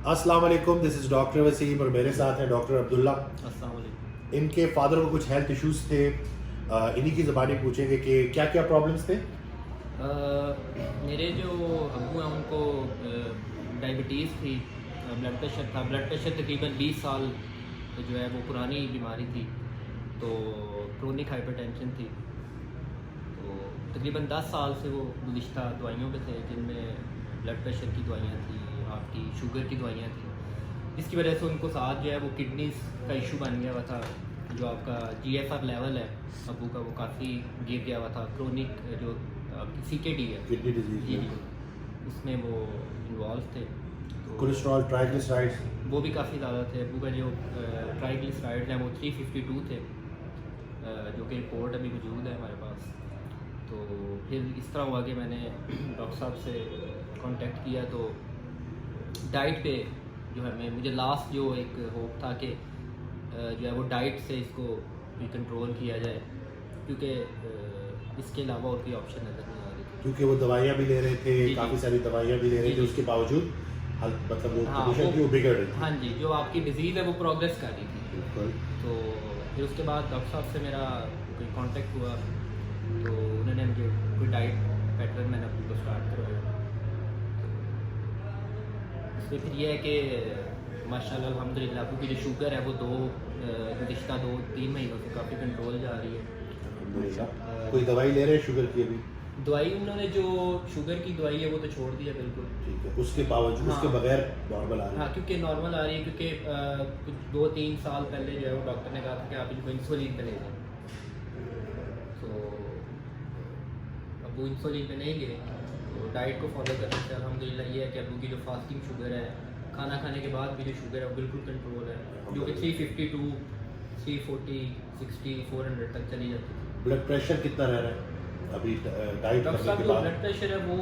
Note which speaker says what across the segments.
Speaker 1: السلام علیکم، دس is doctor Wasim اور میرے ساتھ ہیں ڈاکٹر عبداللہ.
Speaker 2: السلام علیکم.
Speaker 1: ان کے فادر کو کچھ ہیلتھ ایشوز تھے، انہی کی زبانی پوچھیں گے کہ کیا کیا پرابلمس تھے.
Speaker 2: میرے جو ابو ہیں ان کو ڈائبٹیز تھی، بلڈ پریشر تھا. بلڈ پریشر تقریباً 20 سال جو ہے وہ پرانی بیماری تھی، تو کرونک ہائپر ٹینشن تھی. تو تقریباً 10 سال سے وہ گزشتہ دوائیوں پہ تھے، جن میں بلڈ پریشر کی دوائیاں تھیں، آپ کی شوگر کی دوائیاں تھیں، جس کی وجہ سے ان کو ساتھ جو ہے وہ کڈنیز کا ایشو بن گیا ہوا تھا. جو آپ کا GFR لیول ہے ابو کا، وہ کافی گر گیا ہوا تھا. کرونک جو آپ کی CKD ہے،
Speaker 1: کڈنی ڈیزیز،
Speaker 2: جی، اس میں وہ انوالو تھے.
Speaker 1: کولیسٹرول، ٹرائیگلیسرائڈز
Speaker 2: وہ بھی کافی زیادہ تھے. ابو کا جو ٹرائیگلیسرائڈز ہیں وہ 352 تھے، جو کہ رپورٹ ابھی موجود ہے ہمارے پاس. تو پھر اس طرح ہوا کہ میں نے ڈاکٹر صاحب سے کانٹیکٹ کیا. تو ڈائٹ پہ جو ہے مجھے لاسٹ جو ایک ہوپ تھا کہ جو ہے وہ ڈائٹ سے اس کو بھی کنٹرول کیا جائے، کیونکہ اس کے علاوہ اور کوئی آپشن نظر نہیں آ رہی تھی.
Speaker 1: کیونکہ وہ دوائیاں بھی لے رہے تھے، کافی ساری دوائیاں بھی لے رہے تھے، اس کے باوجود مطلب وہ کنڈیشن کی وہ بگڑ رہی تھی.
Speaker 2: ہاں جی، جو آپ کی ڈیزیز ہے وہ پروگریس کر رہی تھی.
Speaker 1: بالکل.
Speaker 2: تو پھر اس کے بعد ڈاکٹر صاحب سے میرا کوئی کانٹیکٹ ہوا، تو انہوں نے مجھے کوئی ڈائٹ پیٹرن میں نے اپنے کو اسٹارٹ کروایا. اس میں پھر یہ ہے کہ ماشاء اللہ الحمدللہ ابو کی جو شوگر ہے وہ گزشتہ 2-3 مہینوں سے کافی کنٹرول جا رہی ہے.
Speaker 1: الحمدللہ. کوئی دوائی لے رہے ہیں شوگر کی ابھی؟
Speaker 2: دوائی انہوں نے جو شوگر کی دوائی ہے وہ تو چھوڑ دی ہے بالکل.
Speaker 1: ٹھیک ہے. اس کے باوجود اس کے بغیر نارمل آ رہی ہے؟
Speaker 2: ہاں، کیونکہ نارمل آ رہی ہے، کیونکہ کچھ 2-3 سال پہلے جو ہے وہ ڈاکٹر نے کہا تھا کہ آپ ان کو انسولین پہ لے جائیں. تو ابو انسولین پہ نہیں گئے، تو ڈائٹ کو فالو کرنے سے الحمدللہ یہ ہے کہ ابو کی جو فاسٹنگ شوگر ہے، کھانا کھانے کے بعد بھی جو شوگر ہے وہ بالکل کنٹرول ہے، جو کہ 352 340 60 400 تک چلی جاتی تھی.
Speaker 1: بلڈ پریشر کتنا رہ رہا ہے ابھی ڈائٹ
Speaker 2: ڈاکٹر
Speaker 1: کرنے
Speaker 2: صاحب
Speaker 1: کے
Speaker 2: جو
Speaker 1: بعد؟
Speaker 2: بلڈ پریشر ہے وہ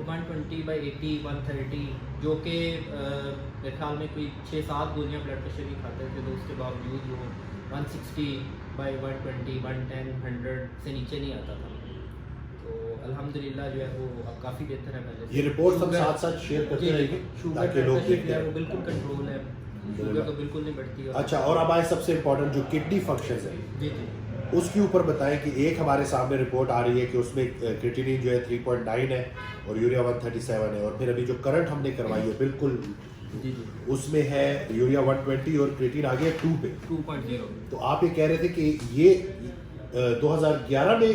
Speaker 2: 120/80 130، جو کہ میرے خیال میں کوئی 6-7 گولیاں بلڈ پریشر کی کھاتے تھے، تو اس کے باوجود وہ 160/120 110 100 سے نیچے نہیں آتا تھا. تو الحمدللہ جو ہے وہ اب کافی بہتر ہے پہلے سے.
Speaker 1: یہ رپورٹ ہم ساتھ ساتھ شیئر کرتے رہیں گے تاکہ لوگ دیکھتے
Speaker 2: ہے
Speaker 1: ہیں.
Speaker 2: وہ بالکل کنٹرول ہے، شوگر تو بالکل نہیں بڑھتی.
Speaker 1: اچھا، اور اب آئے سب سے امپورٹنٹ جو کڈنی فنکشنز ہیں،
Speaker 2: جی جی،
Speaker 1: اس کے اوپر بتائیں کہ ایک ہمارے سامنے رپورٹ آ رہی ہے کہ اس میں کریٹینین جو ہے 3.9 ہے اور یوریا 137 ہے، اور پھر ابھی جو کرنٹ ہم نے کروائی ہے بالکل
Speaker 2: جی جی،
Speaker 1: اس میں ہے یوریا 120 اور کریٹین آ گیا 2 پہ.
Speaker 2: 2.0.
Speaker 1: تو آپ یہ کہہ رہے تھے کہ یہ 2011 میں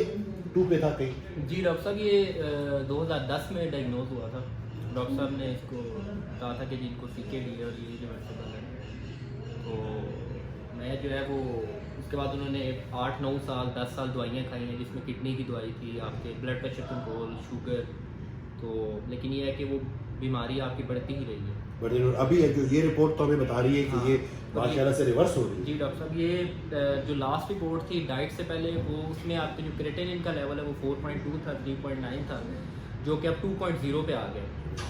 Speaker 1: 2 پہ تھا کہیں؟
Speaker 2: جی ڈاکٹر صاحب، یہ 2010 میں ڈائگنوز ہوا تھا. ڈاکٹر صاحب نے اس کو کہا تھا کہ جن کو CKD ہے اور یہ جو ورسیبل ہے. تو میں جو ہے وہ اس کے بعد انہوں نے 8-9 سال 10 سال دوائیاں کھائی ہیں، جس میں کڈنی کی دوائی تھی، آپ کے بلڈ پریشر کنٹرول، شوگر. تو لیکن یہ ہے کہ وہ بیماری آپ کی بڑھتی ہی رہی ہے.
Speaker 1: ابھی جو یہ رپورٹ تو ہمیں بتا رہی ہے کہ یہ ماشاءاللہ سے ریورس ہو رہی ہے.
Speaker 2: جی ڈاکٹر صاحب، یہ جو لاسٹ رپورٹ تھی ڈائٹ سے پہلے، وہ اس میں آپ کے جو کریٹینین کا لیول ہے وہ 4.2 تھا، 3.9 تھا، جو کہ اب 2.0 پہ آ گیا.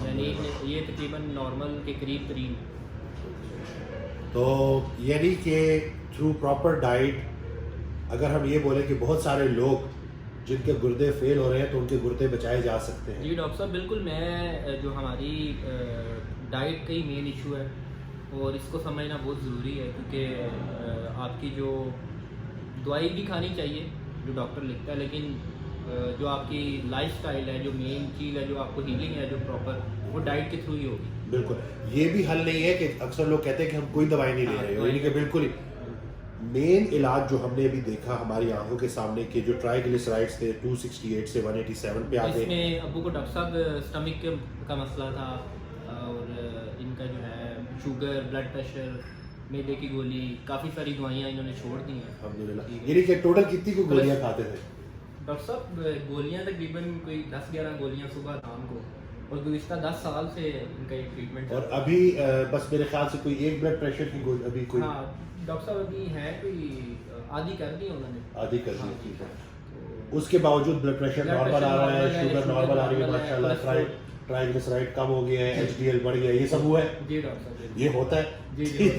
Speaker 2: یعنی یہ تقریباً نارمل کے قریب ترین.
Speaker 1: تو یعنی کہ تھرو پراپر ڈائٹ، اگر ہم یہ بولیں کہ بہت سارے لوگ جن کے گردے فیل ہو رہے ہیں تو ان کے گردے بچائے جا سکتے ہیں.
Speaker 2: جی ڈاکٹر صاحب بالکل. میں جو ہماری ڈائٹ کا ہی مین ایشو ہے اور اس کو سمجھنا بہت ضروری ہے، کیونکہ آپ کی جو دوائی بھی کھانی چاہیے جو ڈاکٹر لکھتا ہے، لیکن جو آپ کی لائف سٹائل ہے، جو مین چیز ہے جو آپ کو ہیلنگ ہے جو پراپر، وہ ڈائٹ کے تھرو ہی ہوگی.
Speaker 1: بالکل. یہ بھی حل نہیں ہے کہ اکثر لوگ کہتے ہیں کہ ہم کوئی دوائی نہیں لے رہے ہیں، یعنی کہ بالکل مین علاج جو ہم نے ابھی دیکھا ہماری آنکھوں کے سامنے کہ جو ٹرائیگلیسرائڈز تھے 268 سے 187 پہ آ گئے.
Speaker 2: اس میں ابو کو ڈاکٹر صاحب اسٹمک کا مسئلہ تھا، اور ان کا جو ہے شوگر، بلڈ پریشر، میدے کی گولی، کافی ساری دوائیاں انہوں نے چھوڑ دی ہیں.
Speaker 1: الحمدللہ. یعنی کہ ٹوٹل کتنی کو گولیاں کھاتے تھے
Speaker 2: ڈاکٹر صاحب؟ گولیاں تقریباً کوئی 10-11 گولیاں صبح شام کو، اور گزشتہ 10 سال سے ان کا ایک ٹریٹمنٹ.
Speaker 1: اور ابھی بس میرے خیال سے کوئی ایک بلڈ پریشر کی گولی ابھی کوئی؟
Speaker 2: ہاں ڈاکٹر صاحب، ابھی ہے کوئی آدھی کر دی انہوں نے.
Speaker 1: آدھی کر دی. ٹھیک ہے. اس کے باوجود بلڈ پریشر نارمل آ رہا ہے، شوگر نارمل آ رہی ہے ماشاءاللہ، ٹرائیگلیسرائڈ کم ہو گیا ہے، HDL بڑھ گیا ہے، یہ سب ہوا ہے؟
Speaker 2: جی ڈاکٹر صاحب،
Speaker 1: یہ ہوتا ہے.
Speaker 2: جی.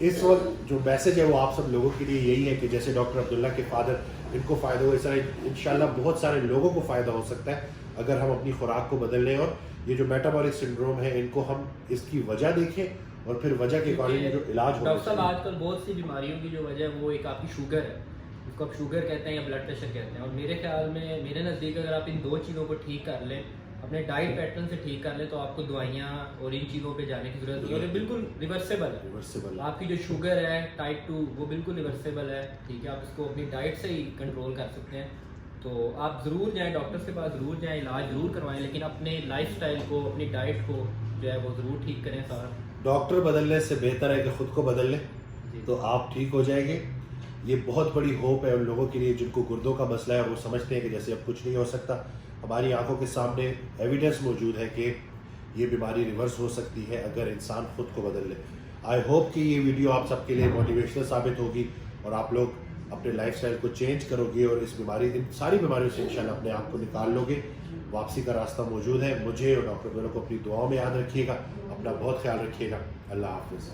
Speaker 1: اس وقت جو میسج ہے وہ آپ سب لوگوں کے لیے یہی ہے کہ جیسے ڈاکٹر عبداللہ کے فادر ان کو فائدہ ہو، اس طرح انشاءاللہ بہت سارے لوگوں کو فائدہ ہو سکتا ہے اگر ہم اپنی خوراک کو بدل لیں اور یہ جو میٹابولک سنڈروم ہے ان کو ہم اس کی وجہ دیکھیں اور پھر وجہ کے اکارڈنگ جو علاج ہونا
Speaker 2: ڈاکٹر صاحب
Speaker 1: چاہیے.
Speaker 2: آج کل بہت سی بیماریوں کی جو وجہ ہے وہ ایک آپ کی شوگر ہے, اس کو آپ شوگر کہتے ہیں یا بلڈ پریشر کہتے ہیں, اور میرے خیال میں میرے نزدیک اگر آپ ان دو چیزوں کو ٹھیک کر لیں, اپنے ڈائٹ پیٹرن سے ٹھیک کر لیں, تو آپ کو دوائیاں اور ان چیزوں پہ جانے کی ضرورت نہیں ہے, اور یہ بالکل ریورسیبل ہے.
Speaker 1: ریورسیبل.
Speaker 2: آپ کی جو شوگر ہے ٹائپ 2 وہ بالکل ریورسیبل ہے, ٹھیک ہے, آپ اس کو اپنی ڈائٹ سے ہی کنٹرول کر سکتے ہیں. تو آپ ضرور جائیں ڈاکٹر کے پاس, ضرور جائیں, علاج ضرور کروائیں, لیکن اپنے لائف سٹائل کو, اپنی ڈائٹ کو جو ہے وہ ضرور ٹھیک کریں سارا.
Speaker 1: ڈاکٹر بدلنے سے بہتر ہے کہ خود کو بدل لیں,
Speaker 2: جی.
Speaker 1: تو آپ ٹھیک ہو جائیں گے. یہ بہت بڑی ہوپ ہے ان لوگوں کے لیے جن کو گردوں کا مسئلہ ہے, اور وہ سمجھتے ہیں کہ جیسے اب کچھ نہیں ہو سکتا. ہماری آنکھوں کے سامنے ایویڈنس موجود ہے کہ یہ بیماری ریورس ہو سکتی ہے اگر انسان خود کو بدل لے. آئی ہوپ کہ یہ ویڈیو آپ سب کے لیے موٹیویشنل ثابت ہوگی اور آپ لوگ اپنے لائف سٹائل کو چینج کرو گے اور اس بیماری, ان ساری بیماریوں سے انشاءاللہ اپنے آپ کو نکال لو گے. واپسی کا راستہ موجود ہے. مجھے اور ڈاکٹر دونوں کو اپنی دعاؤں میں یاد رکھیے گا. اپنا بہت خیال رکھیے گا. اللہ حافظ.